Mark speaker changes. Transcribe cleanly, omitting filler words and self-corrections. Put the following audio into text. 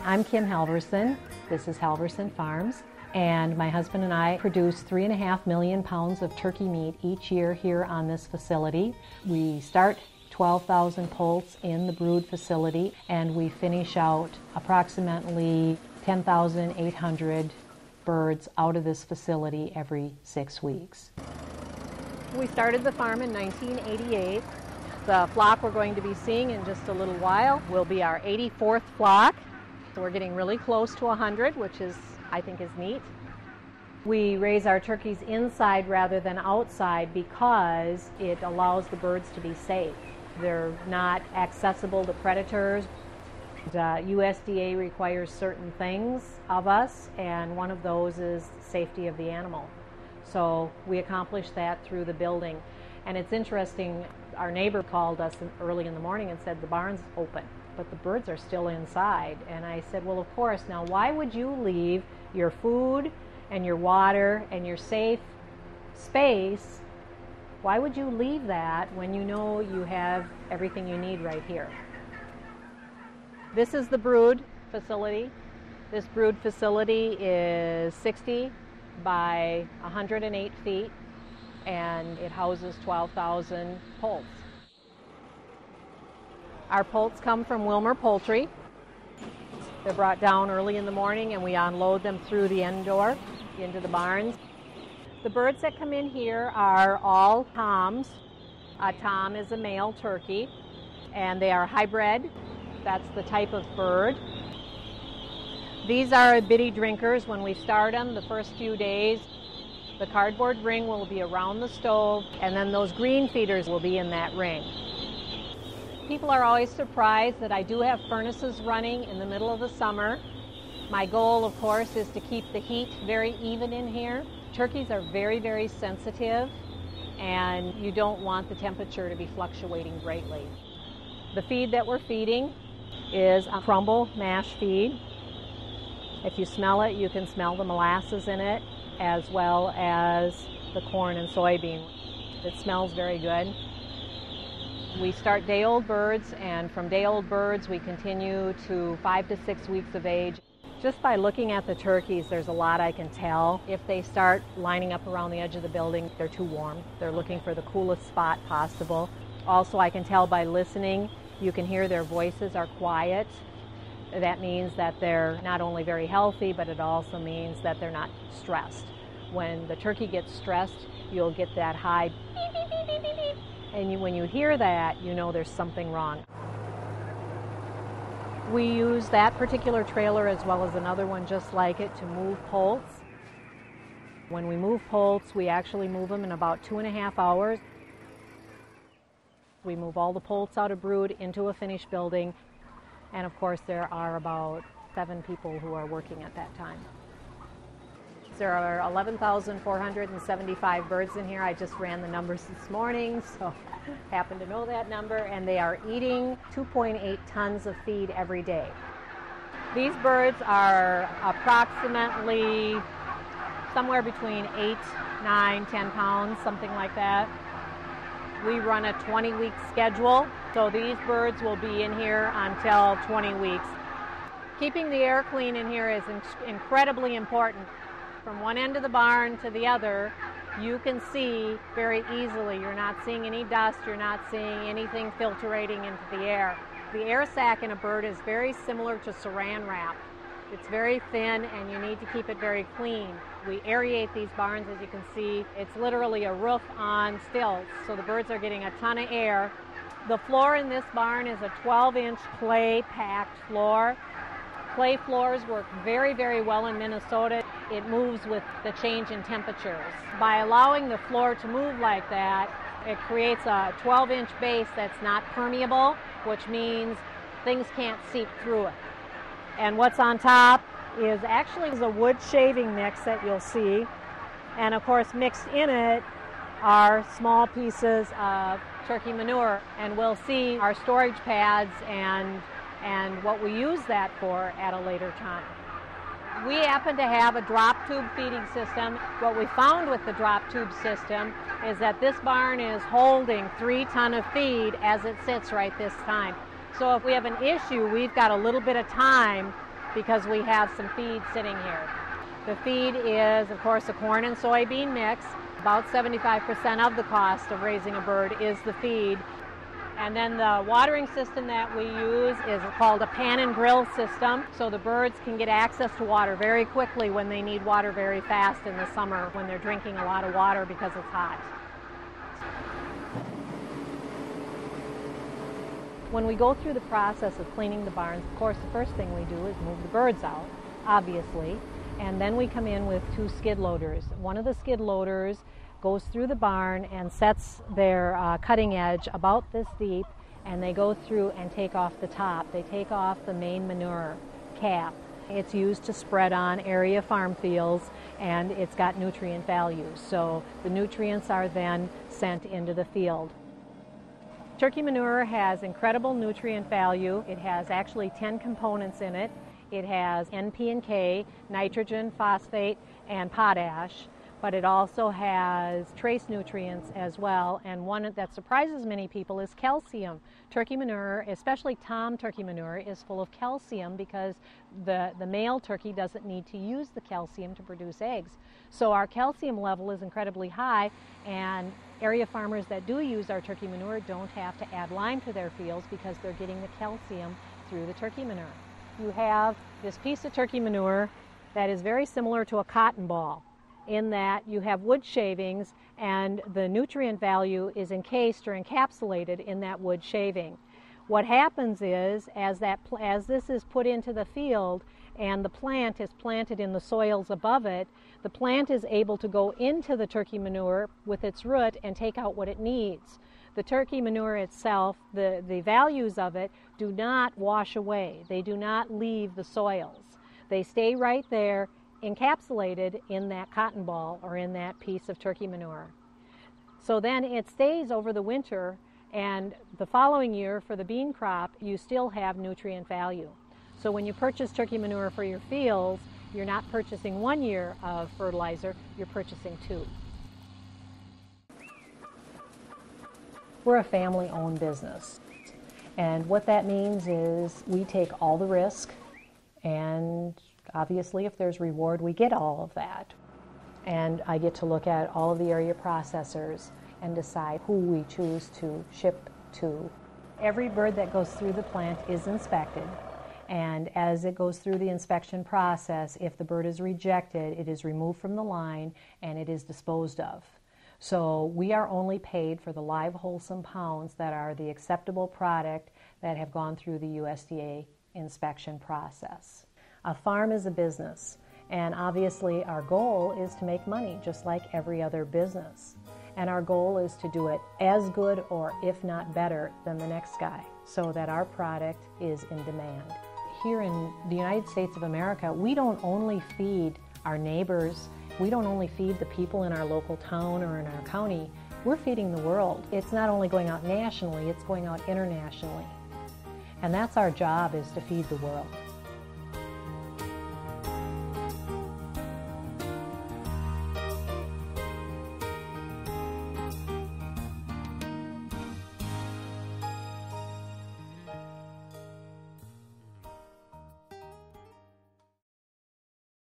Speaker 1: I'm Kim Halvorson. This is Halvorson Farms, and my husband and I produce 3.5 million pounds of turkey meat each year here on this facility. We start 12,000 poults in the brood facility, and we finish out approximately 10,800 birds out of this facility every 6 weeks. We started the farm in 1988. The flock we're going to be seeing in just a little while will be our 84th flock. So we're getting really close to 100, which I think is neat. We raise our turkeys inside rather than outside because it allows the birds to be safe. They're not accessible to predators. USDA requires certain things of us, and one of those is safety of the animal. So we accomplish that through the building. And it's interesting, our neighbor called us early in the morning and said the barn's open, but the birds are still inside. And I said, well, of course, now why would you leave your food and your water and your safe space? Why would you leave that when you know you have everything you need right here? This is the brood facility. This brood facility is 60 by 108 feet, and it houses 12,000 poults. Our poults come from Wilmer Poultry. They're brought down early in the morning, and we unload them through the end door into the barns. The birds that come in here are all toms. A tom is a male turkey, and they are hybrid. That's the type of bird. These are bitty drinkers. When we start them, the first few days, the cardboard ring will be around the stove, and then those green feeders will be in that ring. People are always surprised that I do have furnaces running in the middle of the summer. My goal, of course, is to keep the heat very even in here. Turkeys are very, very sensitive, and you don't want the temperature to be fluctuating greatly. The feed that we're feeding is a crumble mash feed. If you smell it, you can smell the molasses in it, as well as the corn and soybean. It smells very good. We start day-old birds, and from day-old birds we continue to 5 to 6 weeks of age. Just by looking at the turkeys, there's a lot I can tell. If they start lining up around the edge of the building, they're too warm. They're looking for the coolest spot possible. Also, I can tell by listening, you can hear their voices are quiet. That means that they're not only very healthy, but it also means that they're not stressed. When the turkey gets stressed, you'll get that high beep, beep, beep, beep, beep, beep. And when you hear that, you know there's something wrong. We use that particular trailer as well as another one just like it to move poults. When we move poults, we actually move them in about 2.5 hours. We move all the poults out of brood into a finished building, and of course there are about 7 people who are working at that time. There are 11,475 birds in here. I just ran the numbers this morning, so happen to know that number, and they are eating 2.8 tons of feed every day. These birds are approximately somewhere between 8, 9, 10 pounds, something like that. We run a 20-week schedule, so these birds will be in here until 20 weeks. Keeping the air clean in here is incredibly important. From one end of the barn to the other, you can see very easily. You're not seeing any dust, you're not seeing anything filtrating into the air. The air sac in a bird is very similar to saran wrap. It's very thin, and you need to keep it very clean. We aerate these barns, as you can see. It's literally a roof on stilts, so the birds are getting a ton of air. The floor in this barn is a 12-inch clay packed floor. Clay floors work very, very well in Minnesota. It moves with the change in temperatures. By allowing the floor to move like that, it creates a 12-inch base that's not permeable, which means things can't seep through it. And what's on top is actually a wood shaving mix that you'll see. And of course, mixed in it are small pieces of turkey manure. And we'll see our storage pads and what we use that for at a later time. We happen to have a drop tube feeding system. What we found with the drop tube system is that this barn is holding 3 tons of feed as it sits right this time. So if we have an issue, we've got a little bit of time because we have some feed sitting here. The feed is, of course, a corn and soybean mix. About 75% of the cost of raising a bird is the feed. And then the watering system that we use is called a pan and grill system, so the birds can get access to water very quickly when they need water very fast in the summer when they're drinking a lot of water because it's hot. When we go through the process of cleaning the barns, of course, the first thing we do is move the birds out, obviously, and then we come in with 2 skid loaders. One of the skid loaders goes through the barn and sets their cutting edge about this deep, and they go through and take off the top. They take off the main manure cap. It's used to spread on area farm fields, and it's got nutrient value. So the nutrients are then sent into the field. Turkey manure has incredible nutrient value. It has actually 10 components in it. It has N, P, and K, nitrogen, phosphate, and potash. But it also has trace nutrients as well, and one that surprises many people is calcium. Turkey manure, especially tom turkey manure, is full of calcium because the male turkey doesn't need to use the calcium to produce eggs. So our calcium level is incredibly high, and area farmers that do use our turkey manure don't have to add lime to their fields because they're getting the calcium through the turkey manure. You have this piece of turkey manure that is very similar to a cotton ball, in that you have wood shavings and the nutrient value is encased or encapsulated in that wood shaving. What happens is, as this is put into the field and the plant is planted in the soils above it, the plant is able to go into the turkey manure with its root and take out what it needs. The turkey manure itself, the values of it do not wash away. They do not leave the soils. They stay right there, encapsulated in that cotton ball or in that piece of turkey manure. So then it stays over the winter, and the following year for the bean crop you still have nutrient value. So when you purchase turkey manure for your fields, you're not purchasing 1 year of fertilizer, you're purchasing 2. We're a family-owned business, and what that means is we take all the risk, and obviously, if there's reward, we get all of that. And I get to look at all of the area processors and decide who we choose to ship to. Every bird that goes through the plant is inspected. And as it goes through the inspection process, if the bird is rejected, it is removed from the line and it is disposed of. So we are only paid for the live wholesome pounds that are the acceptable product that have gone through the USDA inspection process. A farm is a business, and obviously our goal is to make money just like every other business. And our goal is to do it as good or if not better than the next guy so that our product is in demand. Here in the United States of America, we don't only feed our neighbors, we don't only feed the people in our local town or in our county, we're feeding the world. It's not only going out nationally, it's going out internationally. And that's our job, is to feed the world.